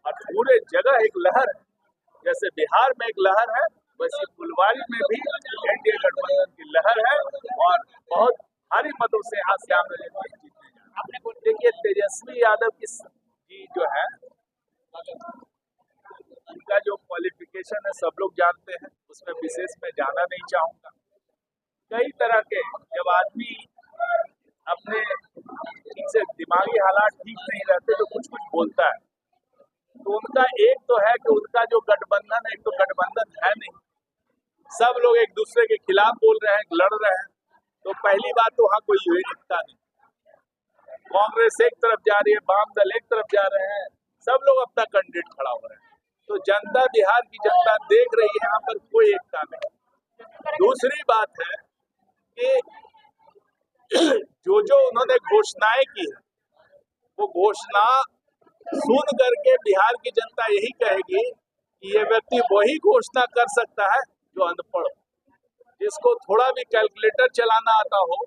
और पूरे जगह एक लहर है। जैसे बिहार में एक लहर है, वैसे फुलवारी में भी एनडीए गठबंधन की लहर है और बहुत भारी मतों से यहाँ श्याम रजक जी जीतने जा रहे हैं। देखिए, तेजस्वी यादव की जो है, उनका जो क्वालिफिकेशन है सब लोग जानते हैं, उसमें विशेष में जाना नहीं चाहूंगा। कई तरह के, जब आदमी अपने ठीक से दिमागी हालात ठीक नहीं रहते तो कुछ कुछ बोलता है। तो उनका एक तो है कि उनका जो गठबंधन है, एक तो गठबंधन है नहीं, सब लोग एक दूसरे के खिलाफ बोल रहे हैं, लड़ रहे हैं। तो पहली बात तो वहाँ कोई यूनिटता नहीं। कांग्रेस एक तरफ जा रही है, वाम दल एक तरफ जा रहे हैं, सब लोग अपना कैंडिडेट खड़ा हो रहे हैं। तो जनता, बिहार की जनता देख रही है, यहाँ पर कोई एकता नहीं। दूसरी बात है कि जो उन्होंने घोषणाएं की है, वो घोषणा सुन करके बिहार की जनता यही कहेगी कि ये व्यक्ति वही घोषणा कर सकता है जो अनपढ़ हो, जिसको थोड़ा भी कैलकुलेटर चलाना आता हो,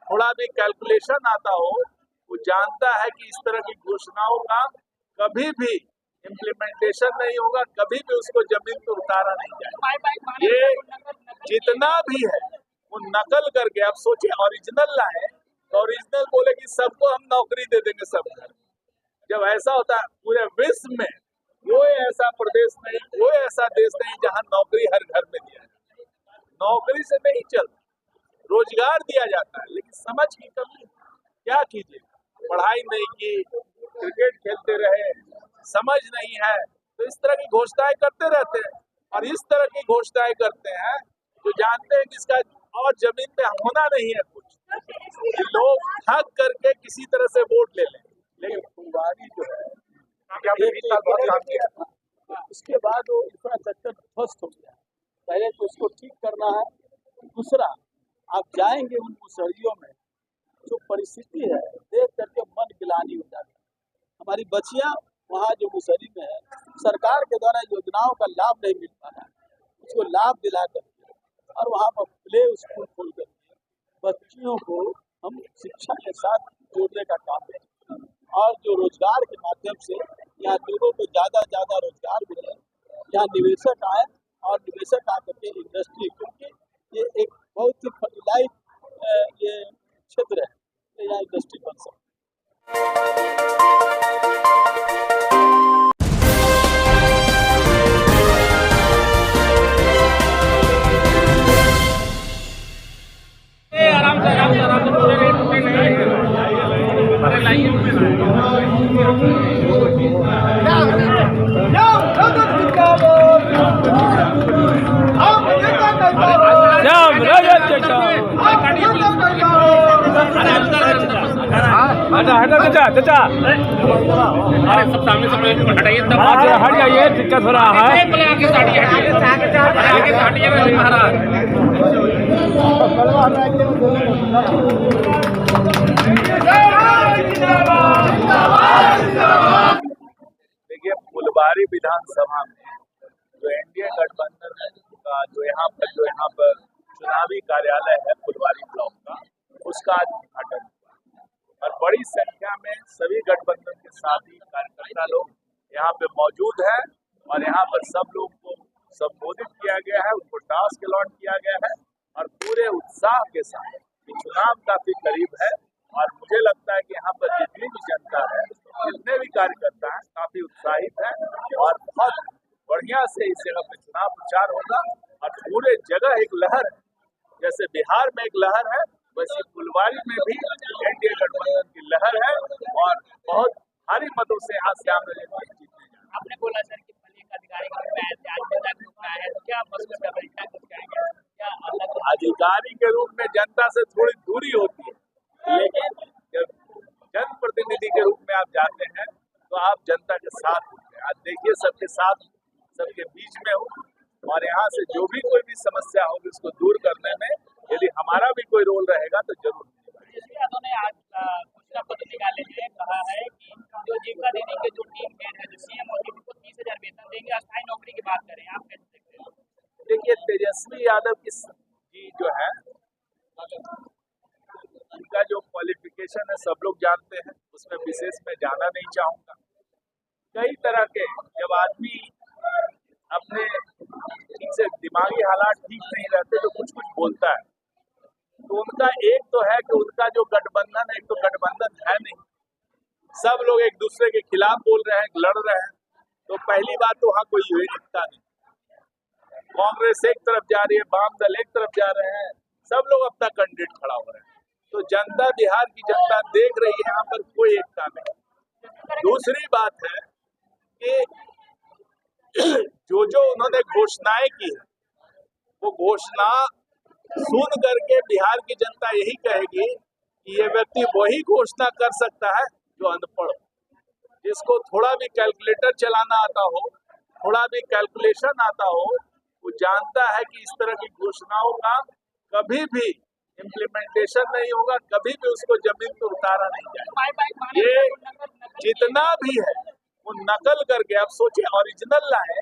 थोड़ा भी कैलकुलेशन आता हो। वो जानता है कि इस तरह की घोषणाओं का कभी भी इम्प्लीमेंटेशन नहीं होगा, कभी भी उसको जमीन पर उतारा नहीं जाएगा। ये जितना भी है वो नकल करके, आप सोचिए ओरिजिनल लाए तो ओरिजिनल बोले कि सबको हम नौकरी दे देंगे सब घर। जब ऐसा होता है, पूरे विश्व में कोई ऐसा प्रदेश नहीं, कोई ऐसा देश नहीं जहां नौकरी हर घर में दिया जाए। नौकरी से नहीं चलता, रोजगार दिया जाता है, लेकिन समझ की कमी। क्या कीजिए, पढ़ाई नहीं की, क्रिकेट खेलते रहे, समझ नहीं है, तो इस तरह की घोषणाएं करते रहते हैं। और इस तरह की घोषणाएं करते हैं जो जानते हैं कि इसका और जमीन पे होना नहीं है कुछ। लोग ठग करके किसी तरह से वोट ले लें। लेकिन फुलवारी जो है, बहुत काम किया था, उसके बाद वो इंफ्रास्ट्रक्चर ध्वस्त हो गया। पहले तो उसको ठीक करना है। दूसरा, आप जाएंगे उन मुसहरियों में, जो परिस्थिति है देख करके मन गिलानी हो जाती है। हमारी बच्चियां वहाँ जो मुसहरी में है, सरकार के द्वारा योजनाओं का लाभ नहीं मिल पा रहा है, उसको लाभ दिला करके और वहाँ पर प्ले स्कूल खोल करके बच्चियों को हम शिक्षा के साथ जोड़ने का काम करें और जो रोजगार के माध्यम से यहाँ लोगों को ज़्यादा रोजगार मिले, यहाँ निवेशक आए और निवेशक आकर के इंडस्ट्री, क्योंकि ये एक बहुत ही फर्टिलाइज ये क्षेत्र है, तो यहाँ इंडस्ट्री बन सकती है। आराम चाचा सब सामने से हटाइए, हट जाइए, दिक्कत हो रहा है। देखिए, फुलवारी विधानसभा में जो एनडीए गठबंधन का जो यहाँ पर चुनावी कार्यालय है फुलवारी ब्लॉक का, उसका आज उद्घाटन हुआ और बड़ी संख्या में सभी गठबंधन के साथी कार्यकर्ता लोग यहाँ पे मौजूद हैं और यहाँ पर सब लोग को संबोधित किया गया है, उनको टास्क अलॉट किया गया है और पूरे उत्साह के साथ चुनाव काफी करीब है। और मुझे लगता है कि यहाँ पर जितनी भी जनता है, जितने भी कार्यकर्ता हैं, काफी उत्साहित है और बहुत बढ़िया से इस जगह पे चुनाव प्रचार होगा और पूरे जगह एक लहर है। जैसे बिहार में एक लहर है, वैसे फुलवारी में भी एनडीए गठबंधन की लहर है और बहुत भारी मतों से यहाँ श्याम रजक जी जीतने जा रहे हैं। आपने बोला सर कि अधिकारी के रूप में जनता से थोड़ी दूरी होती है, लेकिन जब जनप्रतिनिधि के रूप में आप जाते हैं तो आप जनता के साथ होते हैं। आज देखिए, सबके साथ, सबके बीच में हूँ और यहाँ से जो भी कोई भी समस्या होगी उसको दूर करने में यदि हमारा भी कोई रोल रहेगा तो जरूर। ने आज घोषणा पत्र निकाले हैं, कहा है कि जो जीविका दीदी के जो टीम हेड है, जो सीएम मोदी, उनको 30,000 वेतन देंगे, अस्थायी नौकरी की बात करें, आप कैसे देखते हैं? देखिए, तेजस्वी यादव की जो है, उनका जो क्वालिफिकेशन है सब लोग जानते हैं, उसमें विशेष में जाना नहीं चाहूंगा। कई तरह के, जब आदमी अपने ठीक से दिमागी हालात ठीक नहीं रहते तो कुछ कुछ बोलता है। तो उनका एक तो है कि उनका जो गठबंधन है, एक तो गठबंधन है नहीं, सब लोग एक दूसरे के खिलाफ बोल रहे हैं, लड़ रहे हैं। तो पहली बात तो वहाँ कोई एकता नहीं, कांग्रेस एक तरफ जा रही है, वाम दल एक तरफ जा रहे हैं, सब लोग अपना कैंडिडेट खड़ा हो रहे हैं। तो जनता, बिहार की जनता देख रही है, यहाँ पर कोई एकता नहीं। दूसरी बात है कि जो उन्होंने घोषणाएं की है, वो घोषणा सुन करके बिहार की जनता यही कहेगी कि ये व्यक्ति वही घोषणा कर सकता है जो अनपढ़, जिसको थोड़ा भी कैलकुलेटर चलाना आता हो, थोड़ा भी कैलकुलेशन आता हो, वो जानता है कि इस तरह की घोषणाओं का कभी भी इम्प्लीमेंटेशन नहीं होगा, कभी भी उसको जमीन पर उतारा नहीं जाएगा। ये जितना भी है वो नकल करके, अब सोचिए ओरिजिनल लाए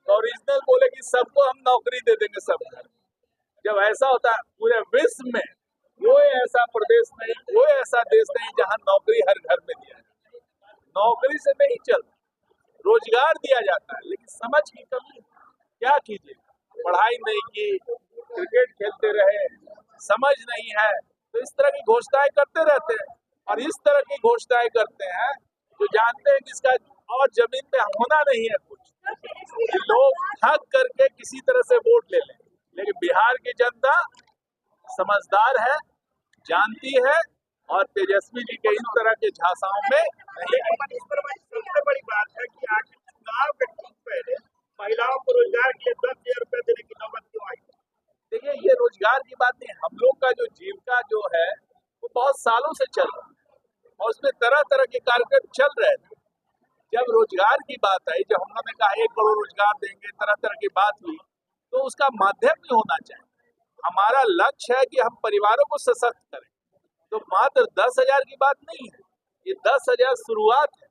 तो ओरिजिनल बोले कि सबको हम नौकरी दे देंगे सब घर। जब ऐसा होता है पूरे विश्व में कोई ऐसा प्रदेश नहीं, कोई ऐसा देश नहीं जहां नौकरी हर घर में दिया जाए। नौकरी से नहीं चलता, रोजगार दिया जाता है, लेकिन समझ की कमी। क्या कीजिए, पढ़ाई नहीं की, क्रिकेट खेलते रहे, समझ नहीं है, तो इस तरह की घोषणाएं करते रहते हैं। और इस तरह की घोषणाएं करते हैं जो जानते हैं कि इसका और जमीन पे होना नहीं है कुछ, लोग ठग करके किसी तरह से वोट ले लें। लेकिन बिहार की जनता समझदार है, जानती है, और तेजस्वी जी के इन तरह के झांसाओं में नहीं। सबसे बड़ी बात है कि आज चुनाव के ठीक पहले महिलाओं को रोजगार के लिए 10,000 रुपए देने की नौबत क्यों आई? देखिए, ये रोजगार की बात नहीं, हम लोग का जो जीविका जो है वो बहुत सालों से चल रहा है और उसमें तरह तरह के कार्यक्रम चल रहे थे। जब रोजगार की बात आई, जब हम लोगों ने कहा 1 करोड़ रोजगार देंगे, तरह तरह की बात हुई, तो उसका माध्यम भी होना चाहिए। हमारा लक्ष्य है कि हम परिवारों को सशक्त करें, तो मात्र 10,000 की बात नहीं है, ये 10,000 शुरुआत है।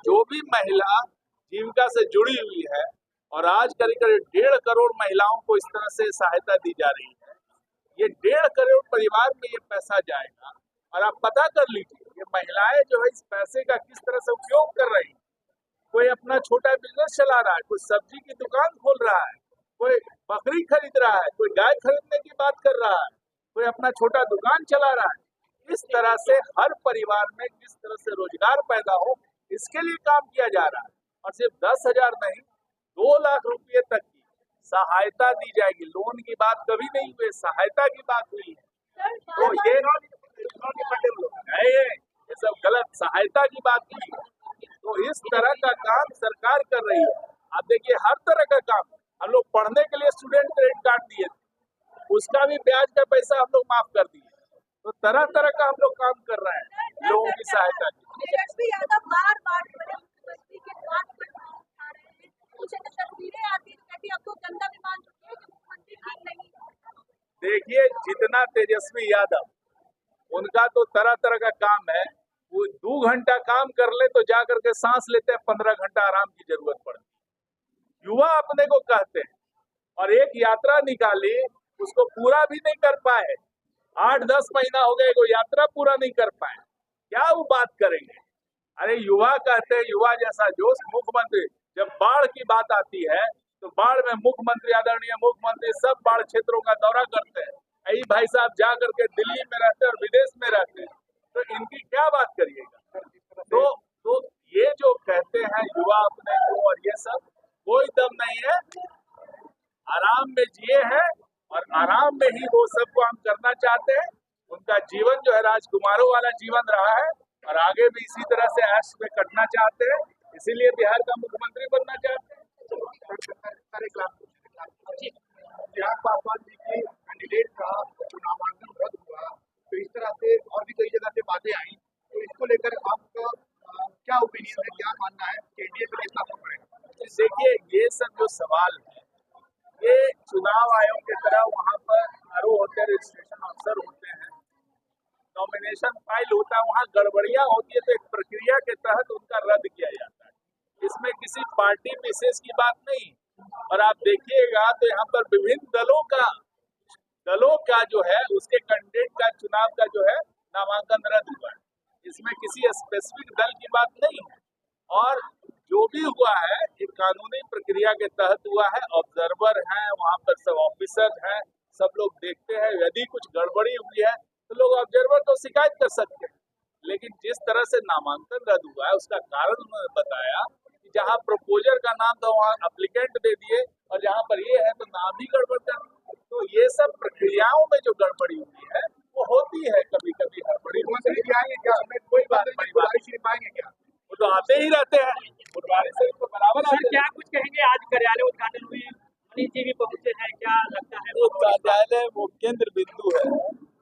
जो भी महिला जीविका से जुड़ी हुई है, और आज करीब करीब 1.5 करोड़ महिलाओं को इस तरह से सहायता दी जा रही है। ये 1.5 करोड़ परिवार में ये पैसा जाएगा, और आप पता कर लीजिए ये महिलाएं जो है इस पैसे का किस तरह से उपयोग कर रही है। कोई अपना छोटा बिजनेस चला रहा है, कोई सब्जी की दुकान खोल रहा है, कोई बकरी खरीद रहा है, कोई गाय खरीदने की बात कर रहा है, कोई अपना छोटा दुकान चला रहा है। इस तरह से हर परिवार में किस तरह से रोजगार पैदा हो, इसके लिए काम किया जा रहा है। और सिर्फ 10,000 नहीं, 2 लाख रुपये तक की सहायता दी जाएगी। लोन की बात कभी नहीं हुई, सहायता की बात हुई है। तो ये सब गलत, सहायता की बात हुई। तो इस तरह का काम सरकार कर रही है। आप देखिए, हर तरह का काम, हम लोग पढ़ने के लिए स्टूडेंट क्रेडिट कार्ड दिए थे, उसका भी ब्याज का पैसा हम लोग माफ कर दिए। तो तरह तरह का हम लोग काम कर रहे हैं लोगों की सहायता की। तेजस्वी यादव बार-बार मुख्यमंत्री के बात पर उठा रहे हैं, कुछ तस्वीरें आती है कहती अब तो जनता भी मान चुकी है कि मुख्यमंत्री ठीक नहीं है। देखिए, जितना तेजस्वी यादव, उनका तो तरह तरह का काम है। वो 2 घंटा काम कर ले तो जा करके सांस लेते हैं, 15 घंटा आराम की जरूरत पड़ती है। युवा अपने को कहते हैं, और एक यात्रा निकाली, उसको पूरा भी नहीं कर पाए। 8-10 महीना हो गए, वो यात्रा पूरा नहीं कर पाए, क्या वो बात करेंगे? अरे युवा कहते हैं, युवा जैसा जोश। मुख्यमंत्री, जब बाढ़ की बात आती है तो बाढ़ में मुख्यमंत्री, आदरणीय मुख्यमंत्री सब बाढ़ क्षेत्रों का दौरा करते हैं। यही भाई साहब जा करके दिल्ली में रहते हैं और विदेश में रहते हैं, तो इनकी क्या बात करिएगा? तो ये जो कहते हैं युवा अपने को, और ये सब कोई दम नहीं है। आराम में जिए हैं और आराम में ही वो सब काम करना चाहते हैं। उनका जीवन जो है राजकुमारों वाला जीवन रहा है, और आगे भी इसी तरह से ऐश में कटना चाहते हैं, इसीलिए बिहार का मुख्यमंत्री बनना चाहते हैं। चिराग पासवान जी की कैंडिडेट का नामांकन रद्द हुआ, तो इस तरह से और भी कई जगह से बातें आई, तो इसको लेकर आपका क्या ओपिनियन है, क्या मानना है? एनडीए पे कितना असर पड़ेगा? देखिए, ये सब जो सवाल है, ये चुनाव आयोग की तरह वहाँ पर आरओ होते हैं, रजिस्ट्रेशन अफसर होते हैं, नॉमिनेशन फाइल होता है, वहाँ गड़बड़ियाँ होती है तो एक प्रक्रिया के तहत उनका रद्द किया जाता है। इसमें किसी पार्टी विशेष की बात नहीं। और आप देखिएगा तो यहाँ पर विभिन्न दलों का जो है उसके कैंडिडेट का चुनाव का जो है नामांकन रद्द हुआ है। इसमें किसी स्पेसिफिक दल की बात नहीं है। और जो भी हुआ है एक कानूनी प्रक्रिया के तहत हुआ है। ऑब्जर्वर हैं वहाँ पर, सब ऑफिसर हैं, सब लोग देखते हैं। यदि कुछ गड़बड़ी हुई है तो लोग ऑब्जर्वर तो शिकायत कर सकते हैं, लेकिन जिस तरह से नामांकन रद्द हुआ है उसका कारण उन्होंने बताया कि जहाँ प्रपोजर का नाम था वहाँ एप्लीकेंट दे दिए, और जहाँ पर ये है तो नाम ही गड़बड़ कर दिए। तो ये सब प्रक्रियाओं में जो गड़बड़ी हुई है वो होती है, कभी कभी गड़बड़ी होती है। आएंगे क्या हमें कोई बात नहीं, फुलवारी शरीफ आएंगे क्या? वो तो आते ही रहते हैं, फुलवारी शरीफ तो बराबर सर आते क्या हैं। कुछ कहेंगे, आज कार्यालय उद्घाटन हुई, मनीष जी भी पहुंचे हैं, क्या लगता है? वो कार्यालय वो केंद्र बिंदु है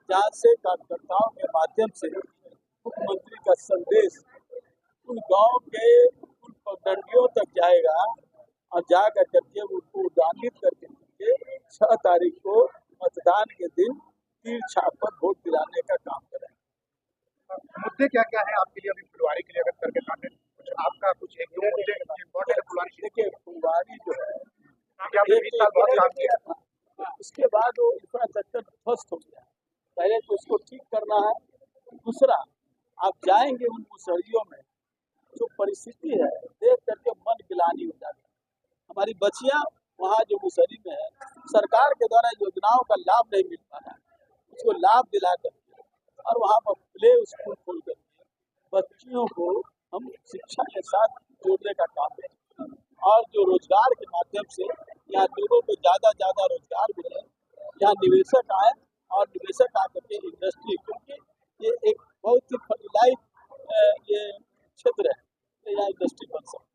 जहाँ से कार्यकर्ताओं के माध्यम से मुख्यमंत्री का संदेश उन गांव के उन पगडंडियों तक जाएगा, और जा करके उनको उद्गानित करके 6 तारीख को मतदान के दिन तीर छाप पर वोट दिलाने का काम करें। मुद्दे क्या क्या है आपके लिए अभी फुलवारी के लिए, अगर करके सामने कुछ आपका कुछ एक दो मुद्दे इम्पोर्टेंट है फुलवारी शरीफ देखिए फुलवारी जो है के? आपने 20 साल बहुत काम किया। उसके बाद वो इंफ्रास्ट्रक्चर ध्वस्त हो गया। पहले तो उसको ठीक करना है। दूसरा, आप जाएंगे उन मुसहरियों में, जो परिस्थिति है देख करके मन गिलानी हो जाती है। हमारी बच्चियां वहाँ जो मुसहरी में है, सरकार के द्वारा योजनाओं का लाभ नहीं मिल पा रहा है, उसको लाभ दिला करके और वहाँ पर प्ले स्कूल खोल करके बच्चियों को हम शिक्षा के साथ जोड़ने का काम करें, और जो रोजगार के माध्यम से यहाँ लोगों को ज़्यादा रोजगार मिले, यहाँ निवेशक आए और निवेशक आकर के इंडस्ट्री, क्योंकि ये एक बहुत ही फर्टिलाइज ये क्षेत्र है, तो यहाँ इंडस्ट्री बन सकती है।